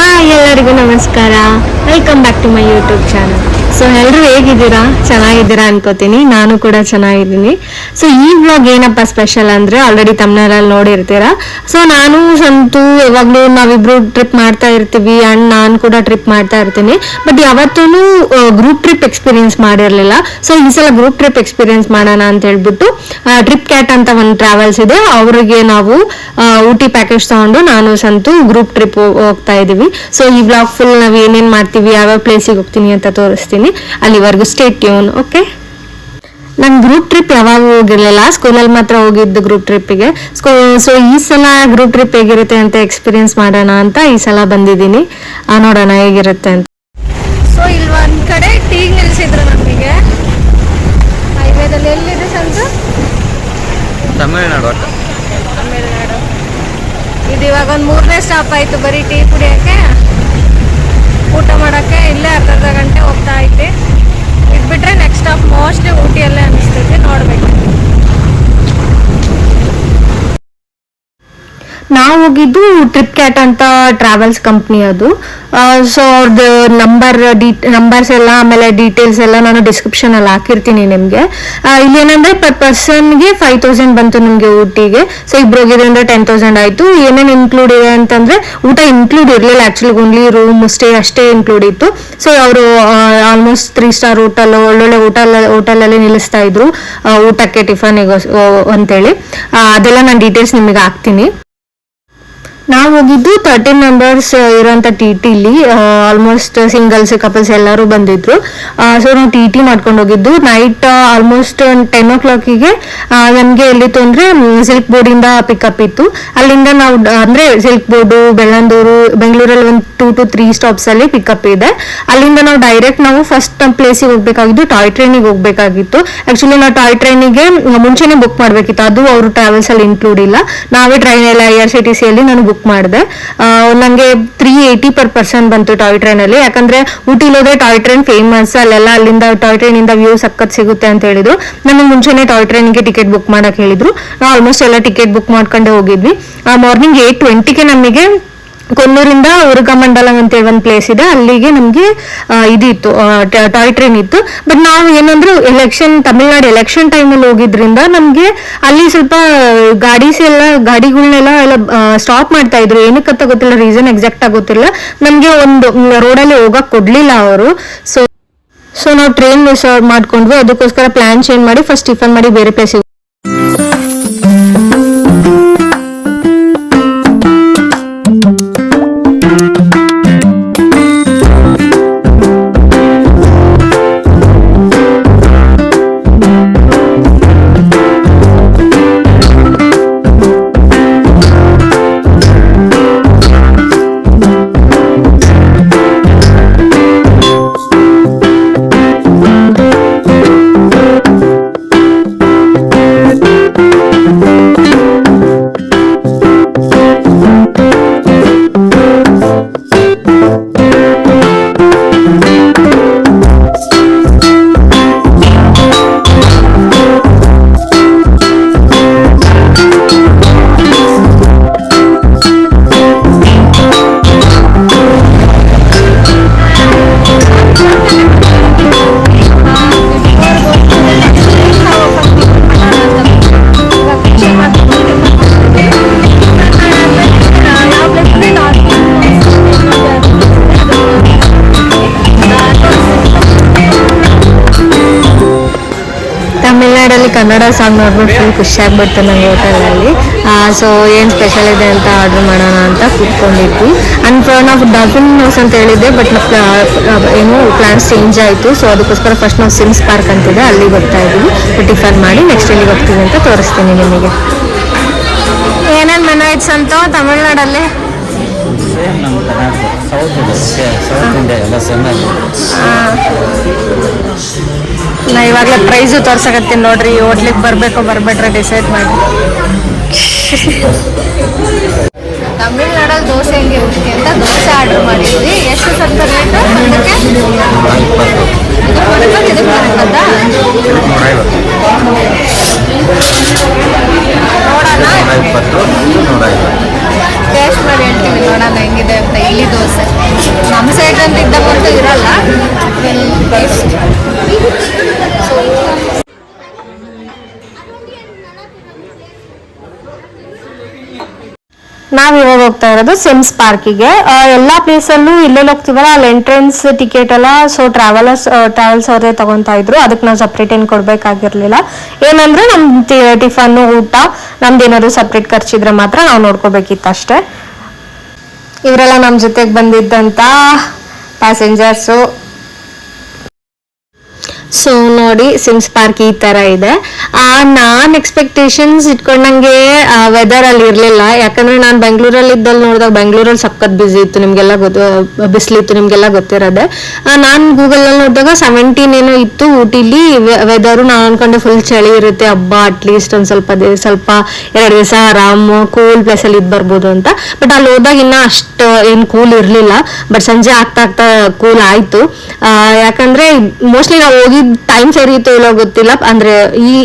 Hi ಎಲ್ಲರಿಗೂ ನಮಸ್ಕಾರ. Welcome back to my YouTube channel. So ಎಲ್ಲರೂ ಹೇಗಿದ್ದೀರಾ? ಚೆನ್ನಾಗಿದ್ದೀರಾ ಅನ್ಕೋತೀನಿ. ನಾನು ಕೂಡ ಚೆನ್ನಾಗಿದ್ದೀನಿ. ಸೊ ಈ ವ್ಲಾಗ್ ಏನಪ್ಪ ಸ್ಪೆಷಲ್ ಅಂದರೆ ಆಲ್ರೆಡಿ ತಮ್ಮನೇರಲ್ಲಿ ನೋಡಿರ್ತೀರಾ. ಸೊ ನಾನು ಸಂತು ಯಾವಾಗಲೂ ನಾವಿಬ್ರು ಟ್ರಿಪ್ ಮಾಡ್ತಾ ಇರ್ತೀವಿ ಆ್ಯಂಡ್ ನಾನು ಕೂಡ ಟ್ರಿಪ್ ಮಾಡ್ತಾ ಇರ್ತೀನಿ. ಬಟ್ ಯಾವತ್ತೂ ಗ್ರೂಪ್ ಟ್ರಿಪ್ ಎಕ್ಸ್ಪೀರಿಯನ್ಸ್ ಮಾಡಿರಲಿಲ್ಲ. ಸೊ ಈ ಸಲ ಗ್ರೂಪ್ ಟ್ರಿಪ್ ಎಕ್ಸ್ಪೀರಿಯನ್ಸ್ ಮಾಡೋಣ ಅಂತ ಹೇಳ್ಬಿಟ್ಟು ಟ್ರಿಪ್ ಕ್ಯಾಟ್ ಅಂತ ಒಂದು ಟ್ರಾವೆಲ್ಸ್ ಇದೆ, ಅವರಿಗೆ ನಾವು ಊಟಿ ಪ್ಯಾಕೇಜ್ ತಗೊಂಡು ನಾನು ಸಂತು ಗ್ರೂಪ್ ಟ್ರಿಪ್ ಹೋಗ್ತಾ ಇದ್ದೀವಿ. ಸೊ ಈ ವ್ಲಾಗ್ ಫುಲ್ ನಾವು ಏನೇನು ಮಾಡ್ತೀವಿ, ಯಾವ್ಯಾವ ಪ್ಲೇಸಿಗೆ ಹೋಗ್ತೀನಿ ಅಂತ ತೋರಿಸ್ತೀನಿ. ಅಲ್ಲಿವರೆಗೂ ಸ್ಟೇ ಟ್ಯೂನ್. ಓಕೆ, ನಾನು ಗ್ರೂಪ್ ಟ್ರಿಪ್ ಯಾವಾಗ ಹೋಗಿರ್ಲಿಲ್ಲ, ಸ್ಕೂಲಲ್ಲಿ ಮಾತ್ರ ಹೋಗಿದ್ದು ಗ್ರೂಪ್ ಟ್ರಿಪ್ಪಿಗೆ. ಸೊ ಈ ಸಲ ಗ್ರೂಪ್ ಟ್ರಿಪ್ ಹೇಗಿರುತ್ತೆ ಅಂತ ಎಕ್ಸ್ಪೀರಿಯನ್ಸ್ ಮಾಡೋಣ ಅಂತ ಈ ಸಲ ಬಂದಿದ್ದೀನಿ. ನೋಡೋಣ ಹೇಗಿರುತ್ತೆ ಅಂತ. ಸೊ ಇಲ್ಲಿ ಒಂದು ಕಡೆ ಟೀಗೆ ನಿಲ್ಸಿದ್ರು ನಮಗೆ ಹೈವೇದಲ್ಲಿ. ಎಲ್ಲಿದೆ ಸಂತು? ತಮಿಳ್ನಾಡು. ಇದು ಇವಾಗ ಒಂದು 3ನೇ ಸ್ಟಾಪ್ ಆಯ್ತು. ಬರೀ ಟೀ ಕುಡಿಯೋಕ್ಕೆ, ಊಟ ಮಾಡೋಕ್ಕೆ ಇಲ್ಲೇ ಅರ್ಧ ಗಂಟೆ ಹೋಗ್ತಾ ಐತಿ. ಇದು ಬಿಟ್ರೆ ನೆಕ್ಸ್ಟ್ ಸ್ಟಾಪ್ ಮೋಸ್ಟ್ಲಿ ಊಟಿಯಲ್ಲೇ ಅನಿಸ್ತೈತಿ. ನೋಡ್ಬೇಕು. ನಾವು ಹೋಗಿದ್ದು ಟ್ರಿಪ್ ಕ್ಯಾಟ್ ಅಂತ ಟ್ರಾವೆಲ್ಸ್ ಕಂಪ್ನಿ ಅದು. ಸೊ ಅವ್ರದ್ದು ನಂಬರ್ಸ್ ಎಲ್ಲ ಆಮೇಲೆ ಡೀಟೇಲ್ಸ್ ಎಲ್ಲ ನಾನು ಡಿಸ್ಕ್ರಿಪ್ಷನ್ ಅಲ್ಲಿ ಹಾಕಿರ್ತೀನಿ ನಿಮಗೆ. ಇಲ್ಲೇನಂದ್ರೆ ಪರ್ ಪರ್ಸನ್ಗೆ 5000 ಬಂತು ನಿಮಗೆ ಊಟಿಗೆ. ಸೊ ಇಬ್ರು ಹೋಗಿದ್ರಿಂದ 10,000 ಆಯ್ತು. ಏನೇನು ಇನ್ಕ್ಲೂಡ್ ಇದೆ ಅಂತಂದ್ರೆ ಊಟ ಇನ್ಕ್ಲೂಡ್ ಇರಲಿಲ್ಲ ಆಕ್ಚುಲಿ, ಓನ್ಲಿ ರೂಮ್ ಸ್ಟೇ ಅಷ್ಟೇ ಇನ್ಕ್ಲೂಡ್ ಇತ್ತು. ಸೊ ಅವರು ಆಲ್ಮೋಸ್ಟ್ 3 ಸ್ಟಾರ್ ಹೋಟೆಲ್, ಒಳ್ಳೊಳ್ಳೆ ಹೋಟೆಲಲ್ಲಿ ನಿಲ್ಲಿಸ್ತಾ ಇದ್ರು ಊಟಕ್ಕೆ, ಟಿಫನಿಗೆ ಅಂತೇಳಿ. ಅದೆಲ್ಲ ನಾನು ಡೀಟೇಲ್ಸ್ ನಿಮಗೆ ಹಾಕ್ತೀನಿ. ನಾವು ಹೋಗಿದ್ದು 13 ಮೆಂಬರ್ಸ್ ಇರೋಂಥ ಟಿ.ಟಿಲಿ. ಆಲ್ಮೋಸ್ಟ್ ಸಿಂಗಲ್ಸ್, ಕಪಲ್ಸ್ ಎಲ್ಲರೂ ಬಂದಿದ್ರು. ಸೊ ನಾವು ಟಿ ಮಾಡ್ಕೊಂಡು ಹೋಗಿದ್ದು. ನೈಟ್ ಆಲ್ಮೋಸ್ಟ್ 10 o'clock ನಮಗೆ ಎಲ್ಲಿತ್ತು ಅಂದರೆ ಸಿಲ್ಕ್ ಬೋರ್ಡಿಂದ ಪಿಕಪ್ ಇತ್ತು. ಅಲ್ಲಿಂದ ನಾವು ಅಂದರೆ ಸಿಲ್ಕ್ ಬೋರ್ಡು, ಬೆಳ್ಳಂದೂರು, ಬೆಂಗಳೂರಲ್ಲಿ ಒಂದು 2 to 3 ಸ್ಟಾಪ್ಸಲ್ಲಿ ಪಿಕಪ್ ಇದೆ. ಅಲ್ಲಿಂದ ನಾವು ಡೈರೆಕ್ಟ್ ನಾವು ಫಸ್ಟ್ ಪ್ಲೇಸಿಗೆ ಹೋಗ್ಬೇಕಾಗಿದ್ದು ಟಾಯ್ ಟ್ರೈನಿಗೆ ಹೋಗ್ಬೇಕಾಗಿತ್ತು. ಆ್ಯಕ್ಚುಲಿ ನಾವು ಟಾಯ್ ಟ್ರೈನಿಗೆ ಮುಂಚೆನೇ ಬುಕ್ ಮಾಡಬೇಕಿತ್ತು, ಅದು ಅವರು ಟ್ರಾವೆಲ್ಸಲ್ಲಿ ಇನ್ಕ್ಲೂಡ್ ಇಲ್ಲ. ನಾವೇ ಟ್ರೈನಲ್ಲಿ IRCTCಯಲ್ಲಿ ನಾನು ಬುಕ್ ಮಾಡಿದೆ. ನನಗೆ 380 ಪರ್ ಪರ್ಸನ್ ಬಂತು ಟಾಯ್ ಟ್ರೈನ್ ಅಲ್ಲಿ. ಯಾಕಂದ್ರೆ ಊಟಿಲಿ ಹೋದ್ರೆ ಟಾಯ್ ಟ್ರೈನ್ ಫೇಮಸ್, ಅಲ್ಲೆಲ್ಲ ಅಲ್ಲಿಂದ ಟಾಯ್ ಟ್ರೈನ್ ಇಂದ ವ್ಯೂ ಸಖತ್ ಸಿಗುತ್ತೆ ಅಂತ ಹೇಳಿದ್ರು. ನಮಗೆ ಮುಂಚೆನೆ ಟಾಯ್ ಟ್ರೈನ್ಗೆ ಟಿಕೆಟ್ ಬುಕ್ ಮಾಡಕ್ ಹೇಳಿದ್ರು. ನಾವು ಆಲ್ಮೋಸ್ಟ್ ಎಲ್ಲ ಟಿಕೆಟ್ ಬುಕ್ ಮಾಡ್ಕೊಂಡೆ ಹೋಗಿದ್ವಿ. ಮಾರ್ನಿಂಗ್ 8:20ಗೆ ನಮಗೆ ಕೊಲ್ಲೂರಿಂದ ಉರುಗಮಂಡಲಂ ಅಂತೇಳಿ ಒಂದು ಪ್ಲೇಸ್ ಇದೆ, ಅಲ್ಲಿಗೆ ನಮಗೆ ಇದಿತ್ತು, ಟಾಯ್ ಟ್ರೈನ್ ಇತ್ತು. ಬಟ್ ನಾವು ಏನಂದ್ರೆ ತಮಿಳ್ನಾಡು ಎಲೆಕ್ಷನ್ ಟೈಮಲ್ಲಿ ಹೋಗಿದ್ರಿಂದ ನಮಗೆ ಅಲ್ಲಿ ಸ್ವಲ್ಪ ಗಾಡಿಗಳನ್ನೆಲ್ಲ ಸ್ಟಾಪ್ ಮಾಡ್ತಾ ಇದ್ರು. ಏನಕ್ಕಂತ ಗೊತ್ತಿಲ್ಲ, ರೀಸನ್ ಎಕ್ಸಾಕ್ಟ್ ಆಗಿ ಗೊತ್ತಿಲ್ಲ. ನಮಗೆ ಒಂದು ರೋಡಲ್ಲಿ ಹೋಗಕ್ ಕೊಡ್ಲಿಲ್ಲ ಅವರು. ಸೊ ನಾವು ಟ್ರೈನ್ ಮಿಸ್ ಮಾಡ್ಕೊಂಡ್ವಿ. ಅದಕ್ಕೋಸ್ಕರ ಪ್ಲಾನ್ ಚೇಂಜ್ ಮಾಡಿ ಫಸ್ಟ್ ಟಿಫನ್ ಮಾಡಿ ಬೇರೆ ಪ್ಲೇಸಿಗೆ. ಕನ್ನಡ ಸಾಂಗ್ ನೋಡ್ಬಿಟ್ಟು ಫುಲ್ ಖುಷಿ ಆಗ್ಬಿಡ್ತು ನಂಗೆ ಹೋಟೆಲಲ್ಲಿ. ಸೊ ಏನು ಸ್ಪೆಷಲ್ ಇದೆ ಅಂತ ಆರ್ಡರ್ ಮಾಡೋಣ ಅಂತ ಕೂತ್ಕೊಂಡಿದ್ವಿ. ಅಂಡ್ ನಾವು ಡಾಲ್ಫಿನ್ ಹೌಸ್ ಅಂತ ಹೇಳಿದ್ದೆ, ಬಟ್ ಏನು ಪ್ಲಾನ್ಸ್ ಚೇಂಜ್ ಆಯಿತು. ಸೊ ಅದಕ್ಕೋಸ್ಕರ ಫಸ್ಟ್ ನಾವು ಸಿಮ್ಸ್ ಪಾರ್ಕ್ ಅಂತಿದೆ, ಅಲ್ಲಿಗೆ ಹೋಗ್ತಾ ಇದ್ದೀವಿ. ಟಿಫನ್ ಮಾಡಿ ನೆಕ್ಸ್ಟ್ ಎಲ್ಲಿಗೆ ಹೋಗ್ತೀವಿ ಅಂತ ತೋರಿಸ್ತೀನಿ ನಿಮಗೆ. ಏನೇನು ಮೆನು ಐಟ್ಸ್ ಅಂತ ತಮಿಳ್ನಾಡಲ್ಲಿ? ನಾ ಇವಾಗಲೇ ಪ್ರೈಸು ತೋರ್ಸಕತ್ತೀನಿ ನೋಡ್ರಿ. ಹೋಟ್ಲಿಗೆ ಬರಬೇಕು ಬರ್ಬೇಡ್ರೆ ಡಿಸೈಡ್ ಮಾಡಿ. ತಮಿಳ್ನಾಡಲ್ಲಿ ದೋಸೆ ಹೆಂಗೆ ಇರುತ್ತೆ ಅಂತ ದೋಸೆ ಆರ್ಡರ್ ಮಾಡಿದ್ವಿ. ಎಷ್ಟು ಸ್ವಲ್ಪ ರೇಟು ಅದಕ್ಕೆ? ನೋಡೋಣ, ಟೇಸ್ಟ್ ಮಾಡಿ ಹೇಳ್ತೀವಿ, ನೋಡೋಣ ಹೆಂಗಿದೆ ಅಂತ. ಇಲ್ಲಿ ದೋಸೆ ಟೇಸ್ಟ್. ನಾವ್ ಇವಾಗ ಹೋಗ್ತಾ ಇರೋದು ಸಿಮ್ಸ್ ಪಾರ್ಕಿಗೆ. ಎಲ್ಲಾ ಪ್ಲೇಸ್ ಅಲ್ಲೂ ಇಲ್ಲೆಲ್ಲ ಹೋಗ್ತೀವಲ್ಲ ಅಲ್ಲಿ ಎಂಟ್ರೆನ್ಸ್ ಟಿಕೆಟ್ ಎಲ್ಲ ಸೊ ಟ್ರಾವೆಲ್ಸ್ ಅವರೇ ತಗೊಂತಾ ಇದ್ರು. ಅದಕ್ಕೆ ನಾವು ಸಪ್ರೇಟ್ ಏನ್ ಕೊಡ್ಬೇಕಾಗಿರ್ಲಿಲ್ಲ. ಏನಂದ್ರೆ ನಮ್ ಟಿಫನ್ ಊಟ ನಮ್ದು ಏನಾದ್ರು ಸಪ್ರೇಟ್ ಖರ್ಚಿದ್ರೆ ಮಾತ್ರ ನಾವು ನೋಡ್ಕೋಬೇಕಿತ್ತು ಅಷ್ಟೇ. ಇವರೆಲ್ಲ ನಮ್ ಜೊತೆಗೆ ಬಂದಿದ್ದಂತ ಪ್ಯಾಸೆಂಜರ್ಸು. ಸೊ ನೋಡಿ ಸಿಮ್ಸ್ ಪಾರ್ಕ್ ಈ ತರ ಇದೆ. ನಾನ್ ಎಕ್ಸ್ಪೆಕ್ಟೇಷನ್ಸ್ ಇಟ್ಕೊಂಡಂಗೆ ವೆದರ್ ಅಲ್ಲಿ ಇರ್ಲಿಲ್ಲ. ಯಾಕಂದ್ರೆ ನಾನು ಬೆಂಗಳೂರಲ್ಲಿ ಇದ್ದಲ್ಲಿ ನೋಡಿದಾಗ ಬೆಂಗಳೂರಲ್ಲಿ ಸಖತ್ ಬಿಸಿ ಇತ್ತು, ನಿಮ್ಗೆಲ್ಲ ಬಿಸಿಲಿತ್ತು, ನಿಮ್ಗೆಲ್ಲ ಗೊತ್ತಿರೋದೆ. ನಾನು ಗೂಗಲ್ ಅಲ್ಲಿ ನೋಡಿದಾಗ 17 ಏನೋ ಇತ್ತು ಊಟಿಲಿ ವೆದರು. ನಾನು ಅನ್ಕೊಂಡೆ ಫುಲ್ ಚಳಿ ಇರುತ್ತೆ, ಹಬ್ಬ ಅಟ್ಲೀಸ್ಟ್ ಒಂದ್ ಸ್ವಲ್ಪ 2 ದಿವಸ ಆರಾಮ್ ಕೂಲ್ ಪ್ಲೇಸ್ ಅಲ್ಲಿ ಇದ್ ಬರ್ಬೋದು ಅಂತ. ಬಟ್ ಅಲ್ಲಿ ಹೋದಾಗ ಇನ್ನ ಅಷ್ಟು ಏನ್ ಕೂಲ್ ಇರ್ಲಿಲ್ಲ. ಬಟ್ ಸಂಜೆ ಆಗ್ತಾ ಆಗ್ತಾ ಕೂಲ್ ಆಯ್ತು. ಯಾಕಂದ್ರೆ ಮೋಸ್ಟ್ಲಿ ನಾವು ಹೋಗಿದ್ ಟೈಮ್ ಸರಿ ಇತ್ತು ಇಲ್ಲ ಗೊತ್ತಿಲ್ಲ, ಅಂದ್ರೆ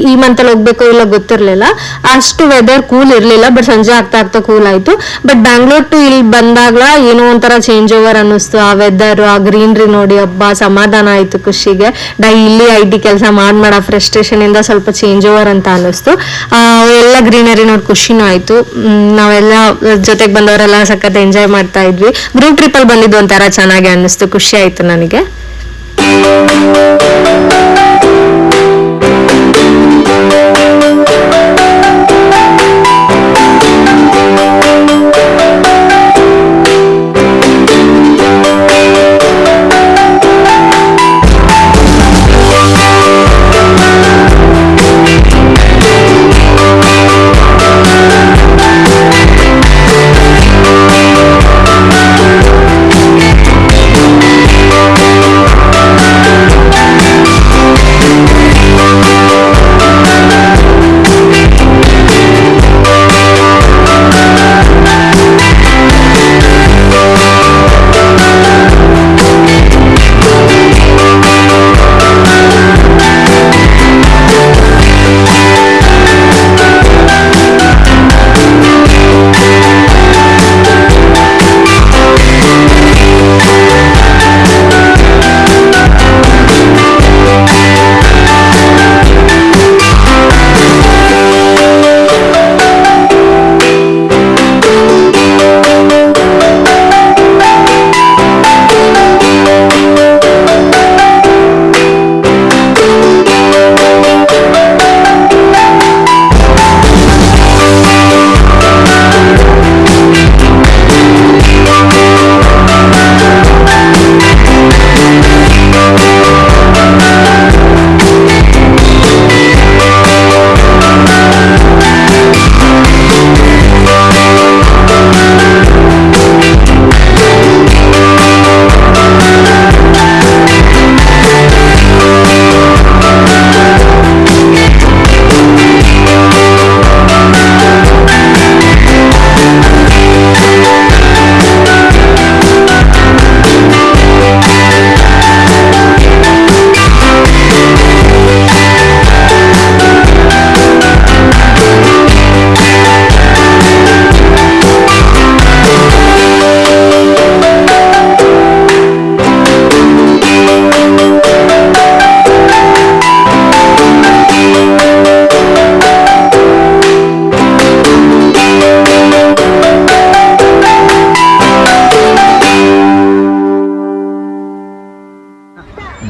ಈ ಮಂತ್ ಅಲ್ಲಿ ಹೋಗ್ಬೇಕು ಇಲ್ಲ ಗೊತ್ತಿರ್ಲಿಲ್ಲ. ಅಷ್ಟು ವೆದರ್ ಕೂಲ್ ಇರ್ಲಿಲ್ಲ. ಬಟ್ ಸಂಜೆ ಆಗ್ತಾ ಆಗ್ತಾ ಕೂಲ್ ಆಯ್ತು. ಬಟ್ ಬ್ಯಾಂಗ್ಳೂರ್ ಟು ಇಲ್ಲಿ ಬಂದಾಗ ಏನೋ ಒಂಥರ ಚೇಂಜ್ ಓವರ್ ಅನ್ನಿಸ್ತು. ಆ ವೆದರ್, ಆ ಗ್ರೀನ್ರಿ ನೋಡಿ ಹಬ್ಬ ಸಮಾಧಾನ ಆಯ್ತು ಖುಷಿಗೆ. ಡೈಲಿ IT ಕೆಲಸ ಮಾಡೋ ಫ್ರಸ್ಟ್ರೇಷನ್ ಇಂದ ಸ್ವಲ್ಪ ಚೇಂಜ್ ಓವರ್ ಅಂತ ಅನ್ನಿಸ್ತು. ಎಲ್ಲ ಗ್ರೀನರಿ ನೋಡಿ ಖುಷಿನೂ ಆಯ್ತು. ನಾವೆಲ್ಲ ಜೊತೆಗೆ ಬಂದವರೆಲ್ಲ ಸಖತ್ ಎಂಜಾಯ್ ಮಾಡ್ತಾ ಇದ್ವಿ. ಗ್ರೂಪ್ ಟ್ರಿಪ್ ಅಲ್ಲಿ ಬಂದಿದ್ದು ಒಂಥರ ಚೆನ್ನಾಗಿ ಅನ್ನಿಸ್ತು, ಖುಷಿ ಆಯ್ತು ನನಗೆ.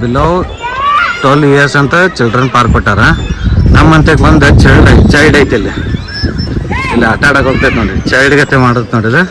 ಬಿಲೋ 12 ಇಯರ್ಸ್ ಅಂತ ಚಿಲ್ಡ್ರನ್ ಪಾರ್ಕ್ ಕೊಟ್ಟಾರ. ನಮ್ಮಂತಕ್ಕೆ ಬಂದು ಚೈಲ್ಡ್ ಐತಿ ಇಲ್ಲಿ ಆಟ ಆಡಕ್ಕೆ ಹೋಗ್ತೈತೆ ನೋಡಿ. ಚೈಲ್ಡ್ ಗತೆ ಮಾಡುತ್ತೆ ನೋಡಿದ್ರೆ.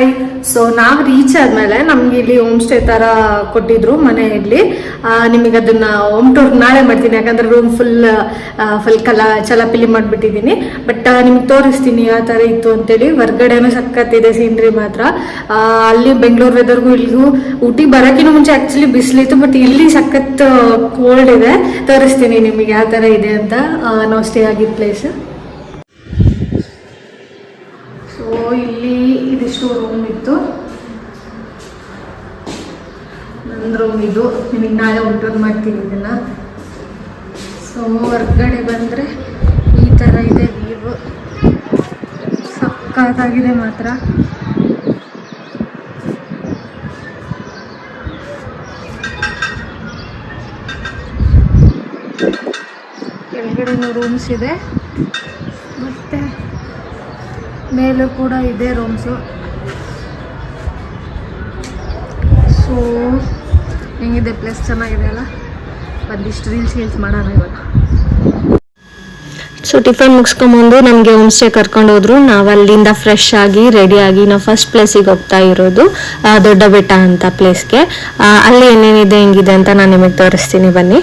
ಹಾಯ್. ಸೊ ನಾವು ರೀಚ್ ಆದ್ಮೇಲೆ ನಮ್ಗೆ ಇಲ್ಲಿ ಹೋಮ್ ಸ್ಟೇ ತರ ಕೊಟ್ಟಿದ್ರು ಮನೆಯಲ್ಲಿ. ನಿಮಗೆ ಅದನ್ನ ಹೋಮ್ ಟೂರ್ ನಾಳೆ ಮಾಡ್ತೀನಿ, ಯಾಕಂದ್ರೆ ರೂಮ್ ಫುಲ್ ಚಲಪಿಲಿ ಮಾಡ್ಬಿಟ್ಟಿದ್ದೀನಿ. ಬಟ್ ನಿಮ್ಗೆ ತೋರಿಸ್ತೀನಿ ಯಾವ ತರ ಇತ್ತು ಅಂತೇಳಿ. ಹೊರ್ಗಡೆನೂ ಸಖತ್ತಿದೆ ಸೀನ್ರಿ ಮಾತ್ರ. ಅಲ್ಲಿ ಬೆಂಗಳೂರು ವೆದರ್ಗೂ ಇಲ್ಲಿಗೂ, ಊಟಿ ಬರೋಕ್ಕಿಂತ ಮುಂಚೆ ಆಕ್ಚುಲಿ ಬಿಸಿಲಿತ್ತು, ಬಟ್ ಇಲ್ಲಿ ಸಖತ್ ಕೋಲ್ಡ್ ಇದೆ. ತೋರಿಸ್ತೀನಿ ನಿಮಗೆ ಯಾವ ತರ ಇದೆ ಅಂತ ನಾವು ಸ್ಟೇ ಆಗಿದ್ದ ಪ್ಲೇಸ್. ಸೊ ಇಲ್ಲಿ ಇದಿಷ್ಟು ರೂಮ್ ಇತ್ತು. ನನ್ನ ರೂಮ್ ಇದು. ನಿಮಗೆ ನಾಳೆ ಊಟ ಮಾಡ್ತೀನಿ ಇದನ್ನ. ಸೊ ಹೊರ್ಗಡೆ ಬಂದರೆ ಈ ಥರ ಇದೆ ವ್ಯೂ. ಸಕ್ಕತ್ತಾಗಿದೆ ಮಾತ್ರ. ಕೆಳಗಡೆನೂ ರೂಮ್ಸ್ ಇದೆ, ಮತ್ತೆ ಮೇಲೂ ಕೂಡ ಇದೆ ರೂಮ್ಸು. ಸೊ ಹೆಂಗಿದೆ ಪ್ಲೇಸ್? ಚೆನ್ನಾಗಿದೆ ಅಲ್ಲ? ಒಂದಿಷ್ಟು ರೀಲ್ಸ್ ಮಾಡೋಣ ಇವಾಗ. ಸೊ ಟಿಫನ್ ಮುಗಿಸ್ಕೊಂಬಂದು ನಮಗೆ ಹೋಮ್ ಸ್ಟೇ ಕರ್ಕೊಂಡು ಹೋದ್ರು. ನಾವು ಅಲ್ಲಿಂದ ಫ್ರೆಶ್ ಆಗಿ ರೆಡಿ ಆಗಿ ನಾವು ಫಸ್ಟ್ ಪ್ಲೇಸಿಗೆ ಹೋಗ್ತಾ ಇರೋದು ದೊಡ್ಡ ಬೆಟ್ಟ ಅಂತ ಪ್ಲೇಸ್ಗೆ. ಅಲ್ಲಿ ಏನೇನಿದೆ ಹೆಂಗಿದೆ ಅಂತ ನಾನು ನಿಮಗೆ ತೋರಿಸ್ತೀನಿ, ಬನ್ನಿ.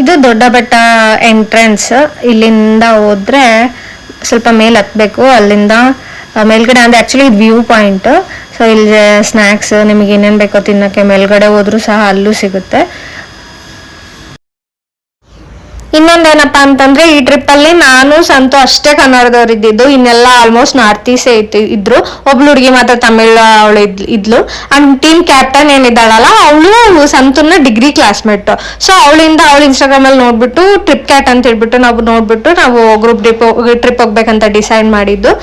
ಇದು ದೊಡ್ಡ ಬೆಟ್ಟ ಎಂಟ್ರೆನ್ಸ್. ಇಲ್ಲಿಂದ ಹೋದ್ರೆ ಸ್ವಲ್ಪ ಮೇಲೆ ಹತ್ಬೇಕು. ಅಲ್ಲಿಂದ ಮೇಲ್ಗಡೆ ಅಂದ್ರೆ ಆಕ್ಚುಲಿ ಇದು ವ್ಯೂ ಪಾಯಿಂಟ್. ಸೊ ಇಲ್ಲಿ ಸ್ನ್ಯಾಕ್ಸ್ ನಿಮಗೆ ಏನೇನು ಬೇಕೋ ತಿನ್ನಕ್ಕೆ ಮೇಲ್ಗಡೆ ಹೋದ್ರೂ ಸಹ ಅಲ್ಲೂ ಸಿಗುತ್ತೆ. ಇನ್ನೊಂದೇನಪ್ಪ ಅಂತಂದ್ರೆ, ಈ ಟ್ರಿಪ್ ಅಲ್ಲಿ ನಾನು ಸಂತು ಅಷ್ಟೇ ಕನ್ನಡದವ್ರು ಇದ್ದಿದ್ದು, ಇನ್ನೆಲ್ಲ ಆಲ್ಮೋಸ್ಟ್ ನಾರ್ತ್ ಈಸ್ಟ್ ಇದ್ರು. ಒಬ್ಳು ಹುಡುಗಿ ಮಾತ್ರ ತಮಿಳ್ ಅವಳು ಇದ್ಲು. ಅಂಡ್ ಟೀಮ್ ಕ್ಯಾಪ್ಟನ್ ಏನಿದ್ದಾಳಲ್ಲ, ಅವಳು ಸಂತುನ ಡಿಗ್ರಿ ಕ್ಲಾಸ್ಮೇಟ್. ಸೊ ಅವಳಿಂದ ಅವಳು ಇನ್ಸ್ಟಾಗ್ರಾಮ್ ಅಲ್ಲಿ ನೋಡ್ಬಿಟ್ಟು ಟ್ರಿಪ್ ಕ್ಯಾಟ್ ಅಂತ ಹೇಳ್ಬಿಟ್ಟು ನಾವು ಗ್ರೂಪ್ ಟ್ರಿಪ್ ಹೋಗ್ಬೇಕಂತ ಡಿಸೈಡ್ ಮಾಡಿದ್ದು.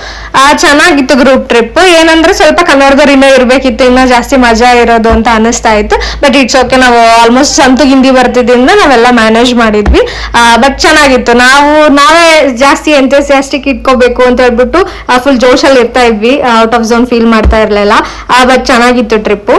ಚೆನ್ನಾಗಿತ್ತು ಗ್ರೂಪ್ ಟ್ರಿಪ್. ಏನಂದ್ರೆ ಸ್ವಲ್ಪ ಕನ್ನಡದವ್ರು ಇನ್ನೂ ಇರ್ಬೇಕಿತ್ತು, ಇನ್ನೂ ಜಾಸ್ತಿ ಮಜಾ ಇರೋದು ಅಂತ ಅನಿಸ್ತಾ ಇತ್ತು. ಬಟ್ ಇಟ್ಸ್ ಓಕೆ, ನಾವು ಆಲ್ಮೋಸ್ಟ್ ಸಂತು ಹಿಂದಿ ಬರ್ತಿದ್ದಿಂದ ನಾವೆಲ್ಲ ಮ್ಯಾನೇಜ್ ಮಾಡಿದ್ವಿ. ಬಟ್ ಚೆನ್ನಾಗಿತ್ತು. ನಾವೇ ಜಾಸ್ತಿ ಎಂಥೂಸಿಯಾಸ್ಟಿಕ್ ಇಟ್ಕೋಬೇಕು ಅಂತ ಹೇಳ್ಬಿಟ್ಟು ಫುಲ್ ಜೋಶಲ್ಲಿ ಇರ್ತಾ ಇದ್ವಿ, ಔಟ್ ಆಫ್ ಝೋನ್ ಫೀಲ್ ಮಾಡ್ತಾ ಇರ್ಲಿಲ್ಲ. ಬಟ್ ಚೆನ್ನಾಗಿತ್ತು ಟ್ರಿಪ್ಪು.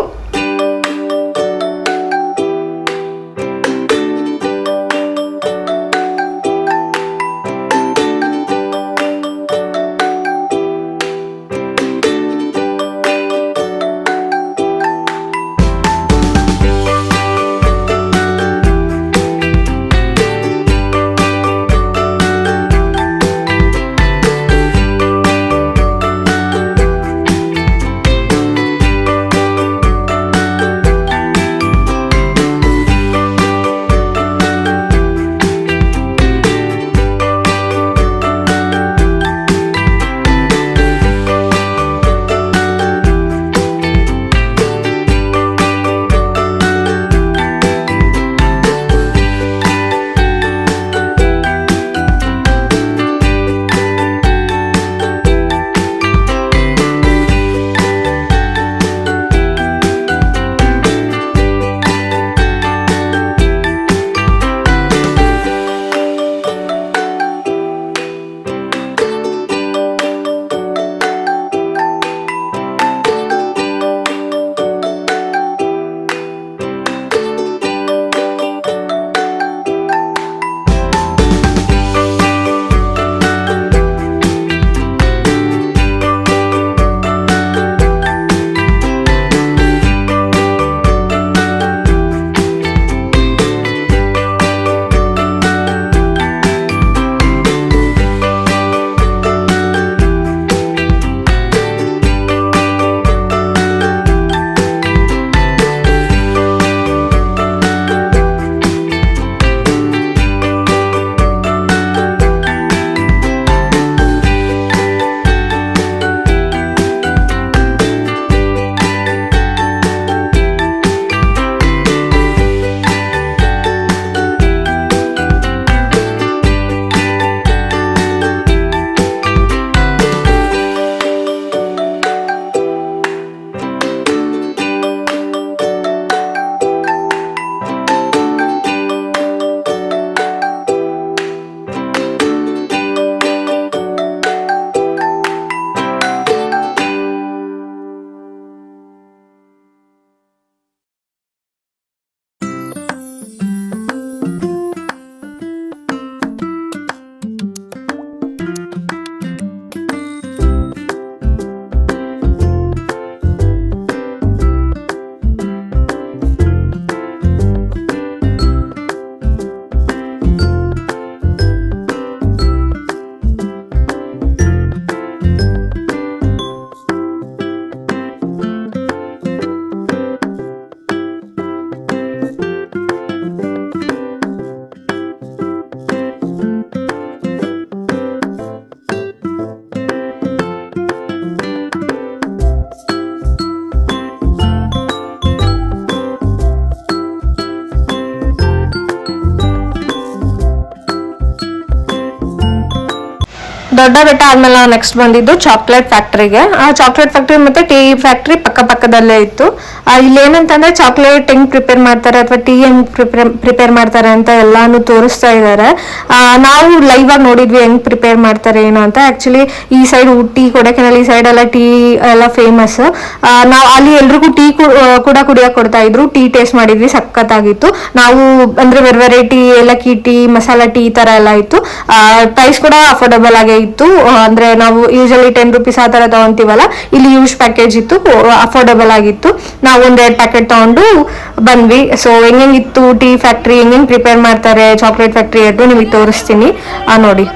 ದೊಡ್ಡ ಬೆಟ್ಟ ಆದ್ಮೇಲೆ ನಾವು ನೆಕ್ಸ್ಟ್ ಬಂದಿದ್ದು ಚಾಕ್ಲೇಟ್ ಫ್ಯಾಕ್ಟ್ರಿಗೆ. ಆ ಚಾಕ್ಲೇಟ್ ಫ್ಯಾಕ್ಟ್ರಿ ಮತ್ತೆ ಟೀ ಫ್ಯಾಕ್ಟ್ರಿ ಪಕ್ಕದಲ್ಲೇ ಇತ್ತು. ಇಲ್ಲಿ ಏನಂತಂದ್ರೆ ಚಾಕ್ಲೇಟ್ ಹೆಂಗ್ ಪ್ರಿಪೇರ್ ಮಾಡ್ತಾರೆ ಅಥವಾ ಟೀ ಹೆಂಗ್ ಪ್ರಿಪೇರ್ ಮಾಡ್ತಾರೆ ಅಂತ ಎಲ್ಲಾನು ತೋರಿಸ್ತಾ ಇದ್ದಾರೆ. ನಾವು ಲೈವ್ ಆಗಿ ನೋಡಿದ್ವಿ ಹೆಂಗ್ ಪ್ರಿಪೇರ್ ಮಾಡ್ತಾರೆ ಏನು ಅಂತ. ಆಕ್ಚುಲಿ ಈ ಸೈಡ್ ಊಟಿ ಕೊಡೈಕೆನಾಲ್ ಈ ಸೈಡ್ ಎಲ್ಲ ಟೀ ಎಲ್ಲ ಫೇಮಸ್. ನಾವು ಅಲ್ಲಿ ಎಲ್ರಿಗೂ ಟೀ ಕೂಡ ಕುಡಿಯಕ್ ಕೊಡ್ತಾ ಇದ್ರು. ಟೀ ಟೇಸ್ಟ್ ಮಾಡಿದ್ವಿ, ಸಖತ್ತಾಗಿತ್ತು. ನಾವು ಅಂದ್ರೆ ವೆರೈಟಿ ಏಲಕ್ಕಿ ಟೀ, ಮಸಾಲಾ ಟೀ ಈ ತರ ಎಲ್ಲ ಇತ್ತು. ಪ್ರೈಸ್ ಕೂಡ ಅಫೋರ್ಡಬಲ್ ಆಗೇ ಇತ್ತು. ಅಂದ್ರೆ ನಾವು ಯೂಶಲಿ 10 rupees ಆ ತರ ತಗೊಂತೀವಲ್ಲ, ಇಲ್ಲಿ ಯೂಸ್ ಪ್ಯಾಕೇಜ್ ಇತ್ತು, ಅಫೋರ್ಡಬಲ್ ಆಗಿತ್ತು. ನಾವು ಒಂದ್ 2 ಪ್ಯಾಕೆಟ್ ತಗೊಂಡು ಬಂದ್ವಿ. ಸೊ ಹೆಂಗಿತ್ತು ಟೀ ಫ್ಯಾಕ್ಟ್ರಿ, ಹೆಂಗ್ ಪ್ರಿಪೇರ್ ಮಾಡ್ತಾರೆ ಚಾಕ್ಲೇಟ್ ಫ್ಯಾಕ್ಟ್ರಿ ಅದು ನಿಮಗೆ ತೋರಿಸ್ತೀನಿ, ನೋಡಿ.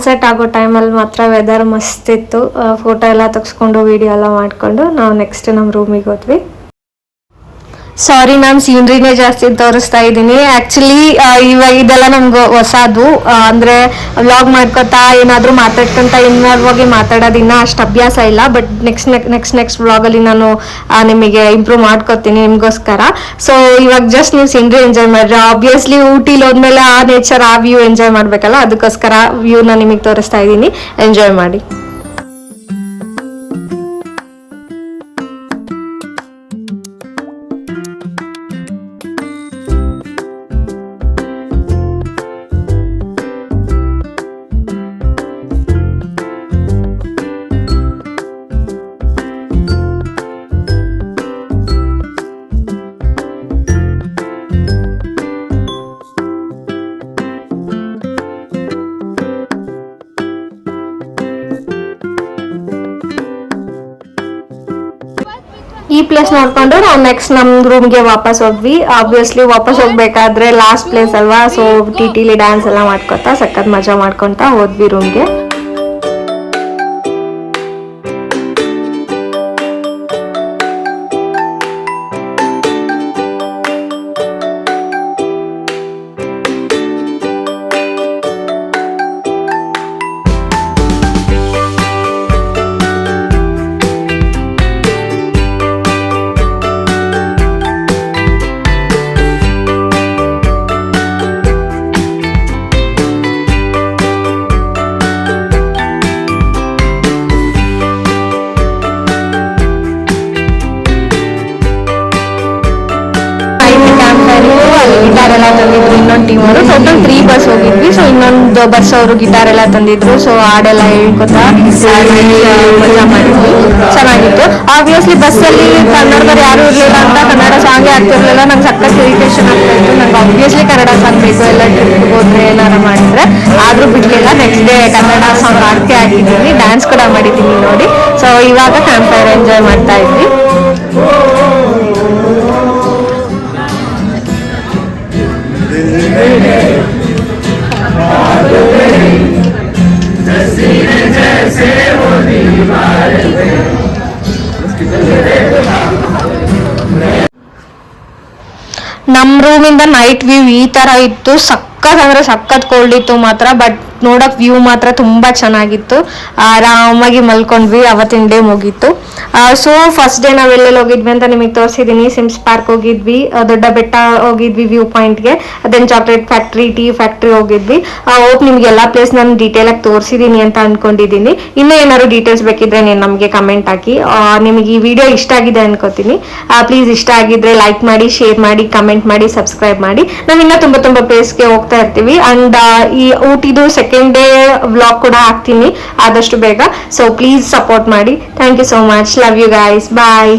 ಸನ್ಸೆಟ್ ಆಗೋ ಟೈಮಲ್ಲಿ ಮಾತ್ರ ವೆದರ್ ಮಸ್ತ್ ಇತ್ತು. ಫೋಟೋ ಎಲ್ಲ ತೆಗೆಸ್ಕೊಂಡು ವಿಡಿಯೋ ಎಲ್ಲ ಮಾಡಿಕೊಂಡು ನಾವು ನೆಕ್ಸ್ಟ್ ನಮ್ಮ ರೂಮಿಗೆ ಹೋದ್ವಿ. ಸಾರಿ ಮ್ಯಾಮ್, ಸೀನ್ರಿನೇ ಜಾಸ್ತಿ ತೋರಿಸ್ತಾ ಇದ್ದೀನಿ. ಆ್ಯಕ್ಚುಲಿ ಇವಾಗ ಇದೆಲ್ಲ ನಮ್ಗೆ ಹೊಸದು. ಅಂದರೆ ವ್ಲಾಗ್ ಮಾಡ್ಕೊತಾ ಏನಾದರೂ ಮಾತಾಡ್ಕೊತಾ ಇನ್ವಾಲ್ವ್ ಆಗಿ ಮಾತಾಡೋದು ಇನ್ನೂ ಅಷ್ಟು ಅಭ್ಯಾಸ ಇಲ್ಲ. ಬಟ್ ನೆಕ್ಸ್ಟ್ ವ್ಲಾಗಲ್ಲಿ ನಾನು ನಿಮಗೆ ಇಂಪ್ರೂವ್ ಮಾಡ್ಕೊತೀನಿ ನಿಮಗೋಸ್ಕರ. ಸೊ ಇವಾಗ ಜಸ್ಟ್ ನೀವು ಸೀನ್ರಿ ಎಂಜಾಯ್ ಮಾಡಿರಿ. ಆಬ್ವಿಯಸ್ಲಿ ಊಟಿಲಿ ಹೋದ್ಮೇಲೆ ಆ ನೇಚರ್, ಆ ವ್ಯೂ ಎಂಜಾಯ್ ಮಾಡಬೇಕಲ್ಲ, ಅದಕ್ಕೋಸ್ಕರ ವ್ಯೂನ ನಿಮಗೆ ತೋರಿಸ್ತಾ ಇದ್ದೀನಿ. ಎಂಜಾಯ್ ಮಾಡಿ. ಈ ಪ್ಲೇಸ್ ನೋಡ್ಕೊಂಡು ನಾವು ನೆಕ್ಸ್ಟ್ ನಮ್ಮ ರೂಮ್ಗೆ ವಾಪಸ್ ಹೋದ್ವಿ. ಆಬ್ವಿಯಸ್ಲಿ ವಾಪಸ್ ಹೋಗ್ಬೇಕಾದ್ರೆ ಲಾಸ್ಟ್ ಪ್ಲೇಸ್ ಅಲ್ವಾ, ಸೊ ಟಿಟಿಲಿ ಡ್ಯಾನ್ಸ್ ಎಲ್ಲ ಮಾಡ್ಕೊತಾ ಸಖತ್ ಮಜಾ ಮಾಡ್ಕೊತಾ ಹೋದ್ವಿ ರೂಮ್ಗೆ. ಗಿಟಾರ್ ಎಲ್ಲ ತಂದಿದ್ರು ಇನ್ನೊಂದು ಟೀಮ್ ಅವರು. ಟೋಟಲ್ 3 ಬಸ್ ಹೋಗಿದ್ವಿ. ಸೊ ಇನ್ನೊಂದು ಬಸ್ ಅವರು ಗಿಟಾರ್ ಎಲ್ಲ ತಂದಿದ್ರು. ಸೊ ಹಾಡೆಲ್ಲ ಹೇಳ್ಕೊತಾ ಮಜಾ ಮಾಡಿದ್ವಿ, ಚೆನ್ನಾಗಿತ್ತು. ಆಬ್ವಿಯಸ್ಲಿ ಬಸ್ಸಲ್ಲಿ ಕನ್ನಡದವ್ರು ಯಾರು ಇರಲಿಲ್ಲ ಅಂತ ಕನ್ನಡ ಸಾಂಗೇ ಆಗ್ತಿರ್ಲಿಲ್ಲ. ನಂಗೆ ಸಖತ್ ಇರಿಟೇಷನ್ ಆಗ್ತಾ ಇತ್ತು. ನಂಗೆ ಆಬ್ವಿಯಸ್ಲಿ ಕನ್ನಡ ಸಾಂಗ್ ಬೇಕು ಎಲ್ಲ ಟ್ರಿಪ್ ಹೋದ್ರೆ ಏನಾರು ಮಾಡಿದ್ರೆ. ಆದರೂ ಬಿಡಲಿಲ್ಲ. ನೆಕ್ಸ್ಟ್ ಡೇ ಕನ್ನಡ ಸಾಂಗ್ ಆಡ್ತಿ ಹಾಕಿದ್ದೀನಿ, ಡ್ಯಾನ್ಸ್ ಕೂಡ ಮಾಡಿದ್ದೀನಿ ನೋಡಿ. ಸೊ ಇವಾಗ ಕ್ಯಾಂಪ್ ಫೈರ್ ಎಂಜಾಯ್ ಮಾಡ್ತಾ ಇದ್ವಿ. ನಮ್ಮ ರೂಮಿಂದ ನೈಟ್ ವ್ಯೂ ಈ ತರ ಇತ್ತು. ಸಖತ್ ಅಂದ್ರೆ ಸಖತ್ ಕೋಲ್ಡ್ ಇತ್ತು ಮಾತ್ರ. ಬಟ್ ನೋಡಕ್ ವ್ಯೂ ಮಾತ್ರ ತುಂಬಾ ಚೆನ್ನಾಗಿತ್ತು. ಆರಾಮಾಗಿ ಮಲ್ಕೊಂಡ್ವಿ. ಅವತ್ತಿನ ಡೇ ಮುಗೀತು. ಸೊ ಫಸ್ಟ್ ಡೇ ನಾವೆಲ್ಲೆಲ್ಲಿ ಹೋಗಿದ್ವಿ ಅಂತ ನಿಮಗೆ ತೋರಿಸಿದ್ದೀನಿ. ಸಿಮ್ಸ್ ಪಾರ್ಕ್ ಹೋಗಿದ್ವಿ, ದೊಡ್ಡ ಬೆಟ್ಟ ಹೋಗಿದ್ವಿ ವ್ಯೂ ಪಾಯಿಂಟ್ಗೆ, then chocolate factory, tea factory ಹೋಗಿದ್ವಿ. ಹೋಪ್ ನಿಮ್ಗೆ ಎಲ್ಲ ಪ್ಲೇಸ್ ನಾನು ಡೀಟೇಲ್ ಆಗಿ ತೋರಿಸಿದ್ದೀನಿ ಅಂತ ಅನ್ಕೊಂಡಿದ್ದೀನಿ. ಇನ್ನೂ ಏನಾದ್ರು ಡೀಟೇಲ್ಸ್ ಬೇಕಿದ್ರೆ ನೀವು ನಮಗೆ ಕಮೆಂಟ್ ಹಾಕಿ. ನಿಮಗೆ ಈ ವಿಡಿಯೋ ಇಷ್ಟ ಆಗಿದೆ ಅನ್ಕೋತೀನಿ. ಪ್ಲೀಸ್ ಇಷ್ಟ ಆಗಿದ್ರೆ ಲೈಕ್ ಮಾಡಿ, ಶೇರ್ ಮಾಡಿ, ಕಮೆಂಟ್ ಮಾಡಿ, ಸಬ್ಸ್ಕ್ರೈಬ್ ಮಾಡಿ. ನಾವು ಇನ್ನೂ ತುಂಬಾ ಪ್ಲೇಸ್ಗೆ ಹೋಗ್ತಾ ಇರ್ತೀವಿ. ಅಂಡ್ ಈ ಊಟಿದು ಸೆಕೆಂಡ್ ಡೇ ವ್ಲಾಗ್ ಕೂಡ ಹಾಕ್ತೀನಿ ಆದಷ್ಟು ಬೇಗ. ಸೊ ಪ್ಲೀಸ್ ಸಪೋರ್ಟ್ ಮಾಡಿ. Thank you so much. Love you guys. Bye.